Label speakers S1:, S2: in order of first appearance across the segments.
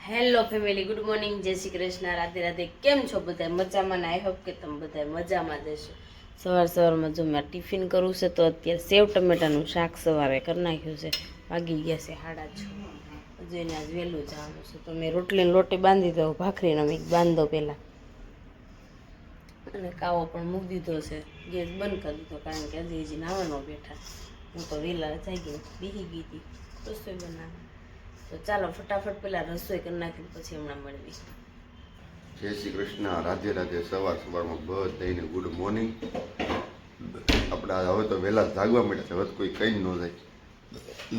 S1: Hello family, good morning, જય શ્રી કૃષ્ણ, રાધે રાધે. કેમ છો બધા? મજામાં? આઈ હોપ કે તમે બધા મજામાં જશો. સવારમાં જો મેં ટિફિન કરવું છે તો અત્યારે સેવ ટમેટાનું શાક સવારે કરી નાખ્યું છે. વાગી ગયા છે 6:30. જોઈને આજ વહેલું જવાનું છે તો મેં રોટલીને લોટી બાંધી દઉં, ભાખરીનો મેં બાંધી દઉં પહેલાં, અને કાવો પણ મૂકી દીધો છે. ગેસ બંધ કરી દીધો કારણ કે હજી નાવાનો બેઠા. હું તો વહેલા જાગી બેસી ગઈ હતી રસોઈ બનાવવા. તો ચાલો ફટાફટ પેલા રસોઈ કરી નાખી પછી હમણાં મળવી.
S2: જય શ્રી કૃષ્ણ, રાધે રાધે. સવારમાં બધાને ગુડ મોર્નિંગ. આપણે હવે તો વહેલા જાગવા મળ્યા છે, હવે તો કોઈ કઈ ન જાય.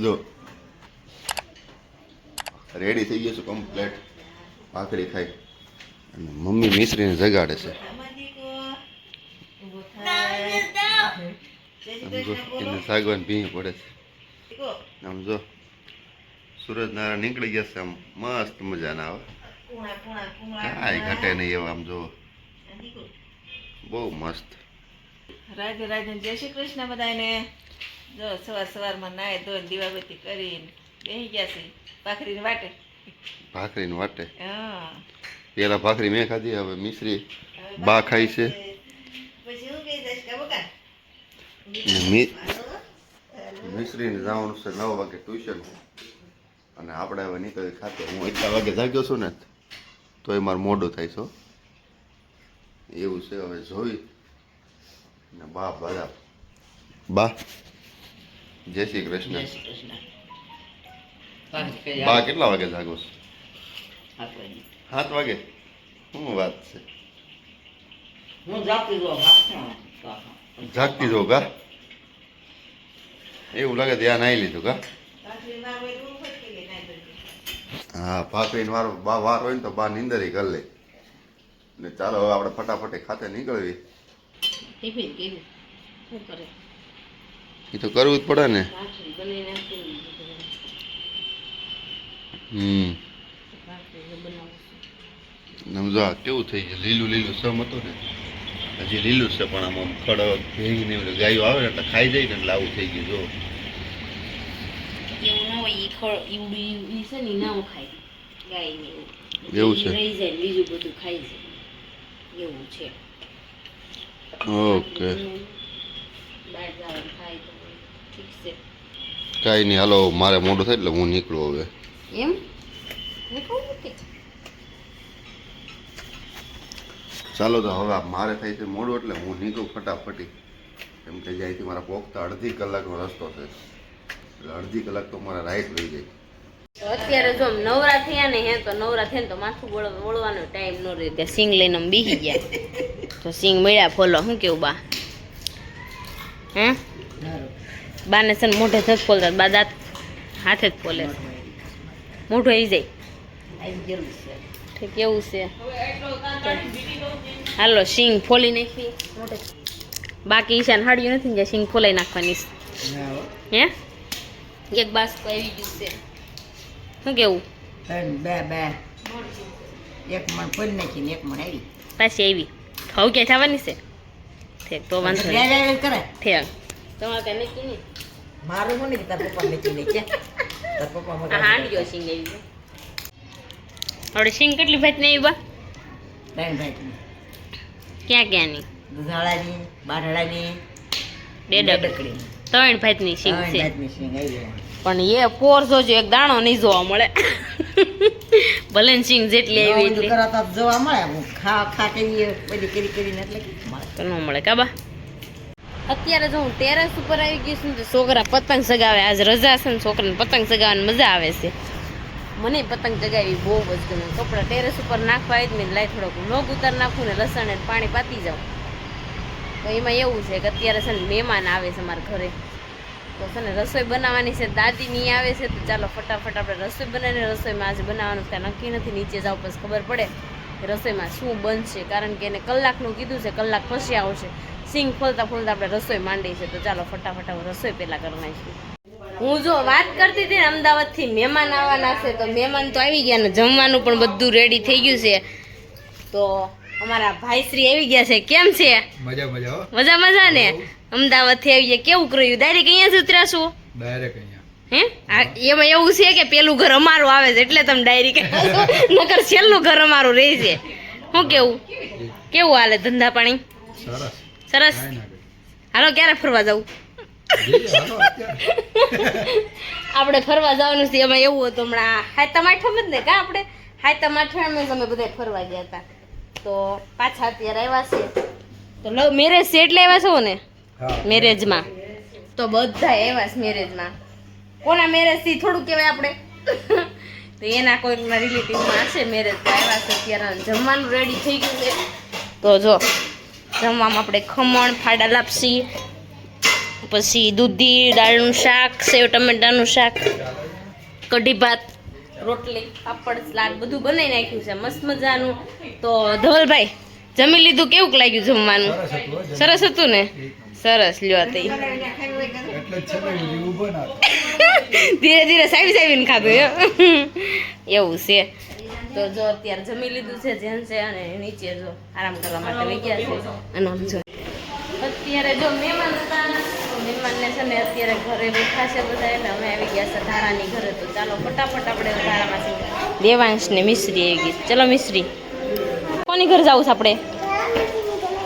S2: જો રેડી થઈ ગયો છું કમ્પ્લેટ. ભાખરી ખાઈ અને મમ્મી મિશ્રીને જગાડે છે. એને જાગવાની ભીંગ પડે છે. આમ જો સૂરજનારાયણ નીકળી ગયા છે, આમ મસ્ત મજાના. આવે કાંઈ ઘટે નહીં એવા. આમ જો બહુ મસ્ત.
S3: રાધે રાધે, જય શ્રી કૃષ્ણ બધાને. જો સવારમાં નાય ધોઈને દીવાબત્તી કરીને બેસી ગયા છે ભાખરીની વાટે.
S2: ભાખરીને વાટે.
S3: હા,
S2: પેલા ભાખરી મેં ખાધી, હવે મિશ્રી બા ખાઈ છે.
S3: પછી હું કહી દઈશ કે બકા
S2: મિશ્રીને જવાનું છે 9 વાગે ટ્યુશન, અને આપણે હવે નીકળી ખાતે. હું 1 વાગે જાગ્યો છું ને તો એ મારું મોડું થાય છે એવું છે. હવે જોઈ ને બા બધા બા જય શ્રી કૃષ્ણ. બા કેટલા વાગે જાગો છો? 7 વાગે. શું વાત છે? જાગતી જો કા? એવું લાગે ધ્યાન આવી લીધું કા? હા, ભાખરીનો વાર હોય ને તો બા નીંદરી કરી લે. ને ચાલો હવે આપણે ફટાફટ ખાતે નીકળવી. એ તો કરવું જ પડે ને. સમજો આ કેવું થઈ ગયું, લીલું લીલું સમ હતું ને, હજી લીલું છે પણ આમ ખડ ભેંગ ને ગાયો આવે ને એટલે ખાઈ જાય ને એટલે આવું થઈ ગયું. જો એવું છે. ઓકે, કાંઈ નહીં, હાલો મારે મોડું થાય એટલે હું નીકળું હવે.
S1: એમ
S2: ચાલો તો હવે મારે થાય છે મોડું એટલે હું નીકળું ફટાફટી. કેમ કે જ્યાંથી મારા પોખતા 1.5 કલાકનો રસ્તો છે, એટલે 1.5 કલાક તો મારા રાઈટ રહી જાય.
S1: અત્યારે જો નવરા થયા ને તો નવરા થયા ને તો માથું વળવાનો ટાઈમ ન રહે. ત્યાં સિંગ લઈને અમે બેસી ગયા તો સિંગ મળ્યા ફોલો. શું કેવું બા? હે બાને છે ને મોઢે જ ફોલતા, બા દાંત હાથે જ ફોલે. મોઢું આવી જાય. ઠીક, એવું છે. હાલો સિંગ ફોલી નાખી મોઢે. બાકી ઈશાન હાડ્યું નથી ને, સિંગ ફોલાઈ નાખવાની હે. એક બાસ તો આવી ગયું છે. શું કેવું?
S3: એક મણ ફોલી નાખીને એક મણ આવી
S1: પાછી આવી. હવે ક્યાં થવાની છે? ઠીક, તો વાંધો નહીં.
S3: કરે
S1: ઠીક, તમારે કઈ નક્કી નહીં.
S3: મારું મને તાર પપ્પા નક્કી કે તાર પપ્પા
S1: હાંડ્યો સિંગ આવી ગયો. આપણે સિંગ કેટલી ભાત ને આવી બા?
S3: 3 ભાઈ
S1: ક્યાં ક્યાંની?
S3: દુધાળાની, બારડાની,
S1: ડેડકડી 3 ભાતની સિંગ છે.
S3: સિંગ આવી.
S1: પણ એ પોર જોજો, એક દાણો નહીં જોવા મળે. ભલે ને સિંગ જેટલી આવી એટલી
S3: કરતા જોવા મળે. હું ખા કરી બધી કરીને એટલે
S1: તો ન મળે કાબા. અત્યારે જો હું ટેરેસ ઉપર આવી ગઈ છું ને તો છોકરા પતંગ ચગાવે. આજ રજા છે ને છોકરાને પતંગ ચગાવવાની મજા આવે છે. મને પતંગ ચગાવી બહુ જ ગમે. કપડા ટેરેસ ઉપર નાખવા આવી જ મેં લાઈ થોડોક લોગ ઉતાર નાખું ને લસણ ને પાણી પાતી જાઉં. તો એમાં એવું છે કે અત્યારે છે ને મહેમાન આવે છે મારા ઘરે, તો છે ને રસોઈ બનાવવાની છે. દાદી ની આવે છે તો ચાલો ફટાફટ આપણે રસોઈ બનાવીને. રસોઈમાં આજે બનાવવાનું કાંઈ નક્કી નથી, નીચે જાવ પછી ખબર પડે કે રસોઈમાં શું બનશે, કારણ કે એને કલાકનું કીધું છે, કલાક પછી આવશે. સિંગ ફોલતા ફોલતા આપણે રસોઈ માંડી છે તો ચાલો ફટાફટ હવે રસોઈ પહેલાં કરી નાખીએ. હું જો વાત કરતી હતી ને અમદાવાદથી મહેમાન આવવાના છે, તો મહેમાન તો આવી ગયા ને જમવાનું પણ બધું રેડી થઈ ગયું છે. તો અમારા ભાઈશ્રી આવી ગયા છે. કેમ છે?
S4: મજા
S1: મજા ને? અમદાવાદથી આવી ગયા, કેવું કર્યું? ડાયરેક્ટ અહીંયા જ ઉતરાશું?
S4: ડાયરેક્ટ અહીંયા.
S1: હે એમાં એવું છે કે પેલું ઘર અમારું આવે છે એટલે તમે ડાયરી કહેવા છો નકર છેલ્લું ઘર અમારું રહે છે શું કેવું કેવું હાલે ધંધા પાણી સરસ હાલો ક્યારે ફરવા જવું આપણે ફરવા જવાનું છે એમાં એવું હતું હમણાં હાયતમ આઠમ જ ને કા આપણે હાયતમ આઠમ અમે બધા ફરવા ગયા હતા તો પાછા અત્યારે આવ્યા છે તો લવ મેરેજ છે એટલે આવ્યા છો ને મેરેજમાં તો બધા આવ્યા છે મેરેજમાં કોના મેરેજ થી થોડું કહેવાય આપણે તો એના કોઈના રિલેટિવમાં હશે મેરેજ તો આવ્યા છે અત્યારે જમવાનું રેડી થઈ ગયું છે તો જો જમવામાં આપણે ખમણ ફાડા લાપસી પછી દૂધી દાળનું શાક સેવ ટમેટાનું શાક કઢી ભાત રોટલી પાપડ સલાડ બધું બનાવી નાખ્યું છે મસ્ત મજાનું તો ધવલભાઈ જમી લીધું કેવું લાગ્યું જમવાનું સરસ હતું ને સરસ લ્યો તે ધીરે ધીરે સાવીને ખાધું એવું છે તો જો અત્યારે જમી લીધું છે જેન છે અને નીચે જો આરામ કરવા માટે વહી ગયા છે અને આમ જો અત્યારે જો મહેમાન હતા મહેમાનને છે ને અત્યારે ઘરે બેઠા છે બધા એટલે અમે આવી ગયા છે ધારાની ઘરે તો ચાલો ફટાફટ આપણે ધારામાં દેવાંશ ને મિશ્રી આવી ગઈ ચલો મિશ્રી કોની ઘર જવું છે આપણે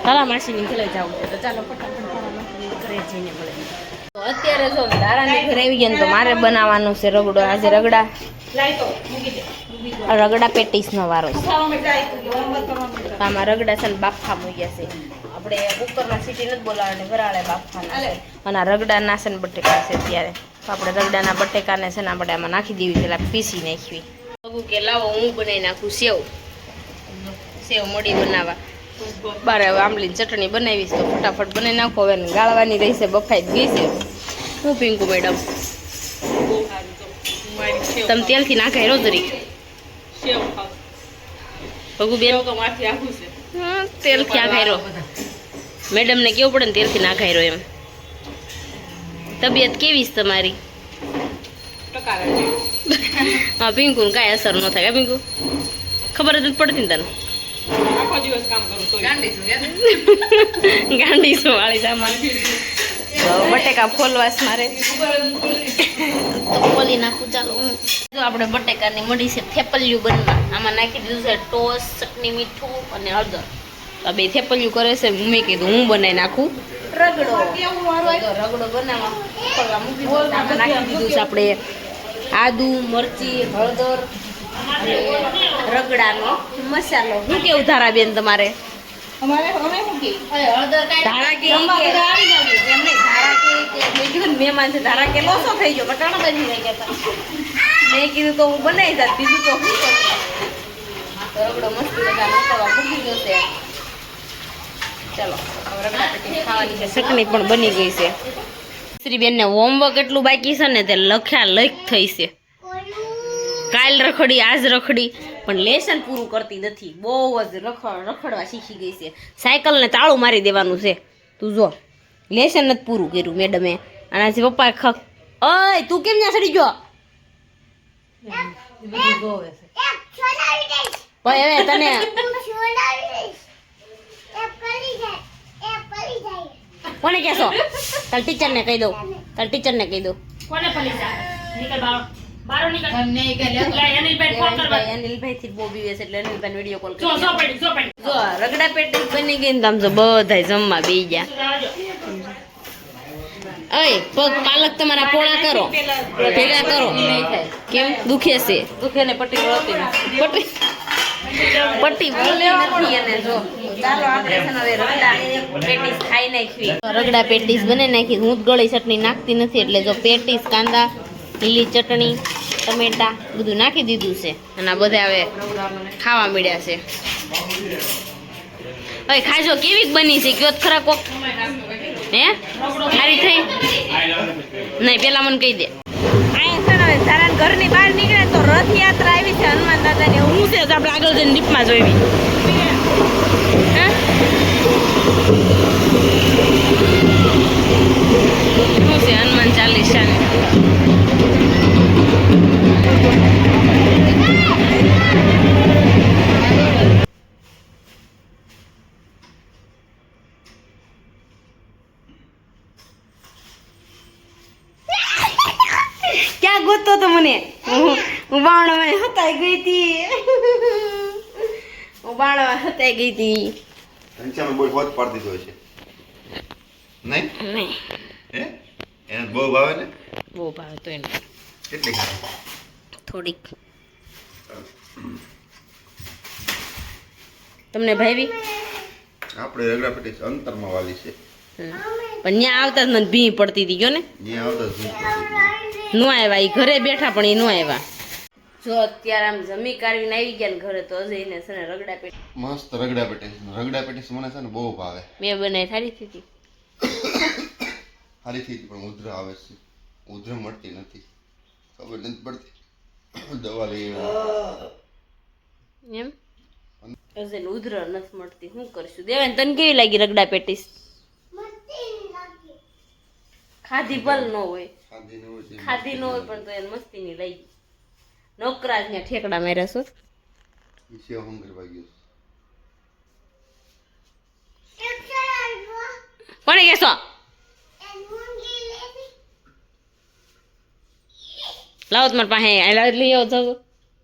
S1: ધારા માસીની ઘરે જવું છે તો ચાલો ફટાફટ ધારા માસીની ઘરે જઈને મળે તો અત્યારે જો ધારાની ઘરે આવી ગયા ને તો મારે બનાવવાનું છે રગડો આજે રગડા પેટીસનો વારો છે આમાં રગડા છે ને બાફા મૂક્યા છે આપણે કુકરમાં સીટી નથી બોલાવવાની વરાળે બાફવાના છે અને આ રગડાના છે ને બટેકા છે ત્યારે તો આપણે રગડાના બટેકાને છે ને આપણે આમાં નાખી દેવી પેલા પીસી નાખવી કે લાવો હું બનાવી નાખું સેવ મળી બનાવવા બારે હવે આંબલીની ચટણી બનાવીશ તો ફટાફટ બનાવી નાખો હવે ગાળવાની રહેશે બફાઈ જ ગઈ છે હું પિંકુ મેડમ તમે તેલથી નાખાય રોજરી ભગુબેન તેલ ક્યાં ખાયરો મેડમ ને કેવું પડે ને તેલથી ના ખાયરો એમ તબિયત કેવી છે તમારી હા પિંકુ ને કાંઈ અસર ન થાય પિંકુ ખબર જ નથી પડતી ને તને ગાંડી છું વાળી સામાન બટેકા ફોલવાસ મારે ફોલી નાખું ચાલો જો આપણે બટેકાની મળી છે થેપલિયું બનવા આમાં નાખી દીધું છે ટોસ ચટણી મીઠું અને હળદર તો બે થેપલિયું કરે છે મેં કીધું હું બનાવી નાખું રગડો બનાવવા મૂકી દીધું આમાં નાખી દીધું છે આપણે આદુ મરચી હળદર અને રગડાનો મસાલો શું કેવું ધારાબેન તમારે મહેમાન છે ધારા કે લોસો થઈ ગયો બટાણા બની ગયા હતા મેં કીધું તો હું બનાવી જાત બીજું તો શું કરું રગડો મસ્ત બધા મસાલા મૂકી જશે ચાલો રગડા પેટી ખાવાની છે ચટણી પણ બની ગઈ છે શ્રીબેનને હોમવર્ક એટલું બાકી છે ને તે લખ્યા લખ થઈ છે કાલ રખડી આજ રખડી પણ લેસન પૂરું કરતી નથી બહુ જ રખડવા શીખી ગઈ છે સાયકલને તાળું મારી દેવાનું છે તું જો લેસન નથી પૂરું કર્યું મેડમે અને આજે પપ્પા ઓય તું કેમ ત્યાં સડી ગયો ભાઈ હવે તને કોને કહેશો તાર ટીચરને કહી દઉં કોને અનિલભાઈ થી બહુ બીવે છે એટલે અનિલભાઈ વિડીયો કોલ જો રગડા પેટી બની ગઈ ને આમ જો બધા જમવા બેસી ગયા અય પગ પાલક તમારા પોળા કરો ભેગા કરો કેમ દુખે છે દુખે ને પટ્ટી બોલતી નથી અને જો ચાલો આપણે છે ને હવે રગડા પેટીસ ખાઈ નાખવી રગડા પેટીસ બનાવી નાખી હું ગળી ચટણી નાખતી નથી એટલે જો પેટીસ કાંદા લીલી ચટણી ટમેટા બધું નાખી દીધું છે અને આ બધા હવે ખાવા મળ્યા છે હવે ખાજો કેવી બની છે કયો ખરા કોક હે સારી થઈ નહીં પેલા મને કહી દે તારા ઘરની બહાર નીકળે તો રથયાત્રા આવી છે હનુમાન દાદાની હું છે આપણે આગળ જઈને દીપમાં જોઈ શું છે હનુમાન ચાલીસા બાળવા હતાઈ ગઈ હતી હું બાળવા હતાઈ ગઈ હતી
S2: ઘનશ્યામે બહુ હોત પાડી દીધો છે નહીં
S1: નહીં
S2: હે એને બહુ ભાવે ને
S1: બહુ ભાવે તો એને
S2: કેટલી ખાય
S1: થોડીક તમને ભાવી
S2: આપણે રગડા પેટી અંતરમાં વાલી છે
S1: પણ ત્યાં આવતા જ મને ભી પડતી હતી ગયો ને
S2: ત્યાં આવતા જ
S1: નો આવ્યા એ ઘરે બેઠા પણ એ નો આવ્યા જો અત્યારે આમ જમી કાઢીને આવી ગયા ને ઘરે તો અજયને છે ને રગડા પેટી
S2: મસ્ત રગડા પેટીસ મને છે ને બહુ ભાવે
S1: મેં બનાવી થાળી હતી
S2: હારીથી પણ ઉધરા આવે છે ઉધરા મળતી નથી ખબર નથી પડતી દવા લઈ
S1: એમ અજયને ઉધરા નથી મળતી શું કરશું દેવાને તને કેવી લાગી રગડા પેટીસ ખાધી ભલ ન હોય ખાધી ન હોય પણ તો એને મસ્તી ની લાગી નોકરાજ ને ઠેકડા માર્યા છો
S2: સેવ હંગર વાગ્યો
S1: કોને કહેશો લાવો તમારી પાસે લઈ આવો જાવ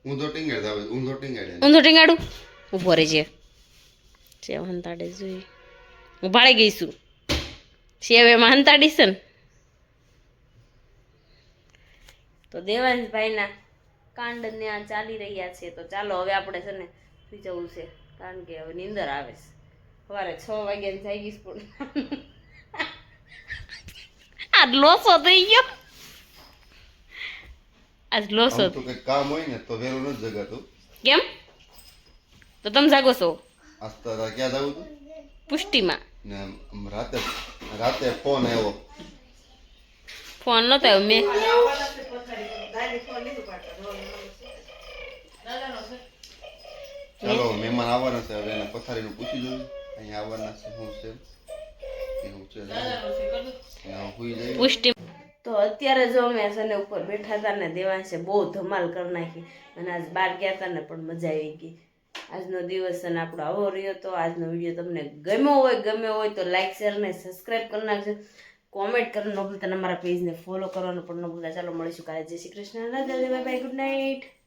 S2: ઊંધો ટીંગાડ આવે ઊંધો ટીંગાડે
S1: ઊંધો ટીંગાડું ઊભો રહેજે સેવ હંતાડે જોઈ હું ભાડે ગઈ છું સેવ એમાં હંતાડીશ ને તો દેવાંશભાઈના કાંડ ને આ ચાલી રહ્યા છે તો ચાલો હવે આપણે છે ને સુઈ જવું છે કારણ કે હવે નીંદર આવે છે સવારે 6 વાગ્યાની જાગીશ પણ આજ લોસો થઈ ગયો આજ લોસો
S2: તો કઈ કામ હોય ને તો વેરું નથી જગાતું
S1: કેમ તો તમે જાગો છો
S2: આજ તો ક્યાં જવું તું
S1: પુષ્ટિમાં
S2: ને રાતે ફોન આવ્યો
S1: ફોન નતો આવ્યો મેં
S2: ચાલો મહેમાન આવવાના છે હવે એને પથારીનું પૂછી જોયું અહીંયા આવવાના છે શું છે એવું છે હુઈ જાય
S1: પુષ્ટિ તો અત્યારે જો અમે છે ને ઉપર બેઠા હતા ને દેવાંશે બહુ ધમાલ કરી નાખી અને આજ બહાર ગયા હતા ને પણ મજા આવી ગઈ આજનો દિવસ છે ને આપણો આવો રહ્યો તો આજનો વિડીયો તમને ગમ્યો હોય તો લાઈક શેર ને સબસ્ક્રાઈબ કરી નાખજો કોમેન્ટ કરવાનું ન ભૂલતા અમારા પેજને ફોલો કરવાનું પણ ન ભૂલતા ચાલો મળીશું કાલે જય Shri Krishna Radhe bye bye good night